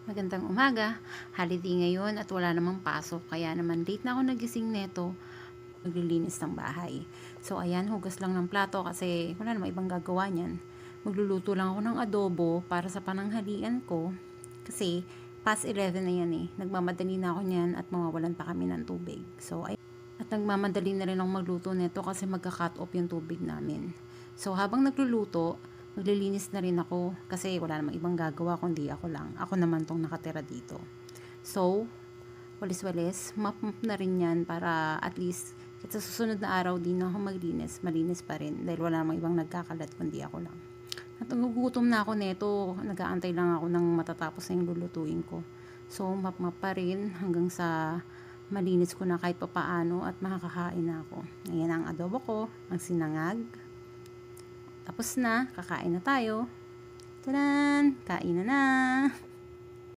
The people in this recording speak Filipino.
Magandang umaga. Holiday ngayon at wala namang pasok. Kaya naman late na ako nagising neto. Maglilinis ng bahay. So ayan, hugas lang ng plato kasi wala namang ibang gagawa niyan. Magluluto lang ako ng adobo para sa pananghalian ko. Kasi past 11 na yan eh. Nagmamadali na ako niyan at mawawalan pa kami ng tubig. So ay at nagmamadali na rin akong magluto neto kasi magka-cut off yung tubig namin. So habang nagluluto, maglilinis na rin ako kasi wala namang ibang gagawa kundi ako lang. Ako naman tong nakatira dito. So, walis-walis, mop na rin yan para at least sa susunod na araw din ako maglinis, malinis pa rin dahil wala namang ibang nagkakalat kundi ako lang. At nagugutom na ako neto, nag-aantay lang ako ng matatapos na yung lulutuin ko. So, mop pa rin hanggang sa malinis ko na kahit papaano at makakahain na ako. Ayan ang adobo ko, ang sinangag. Tapos na, kakain na tayo. Tadan! Kain na na!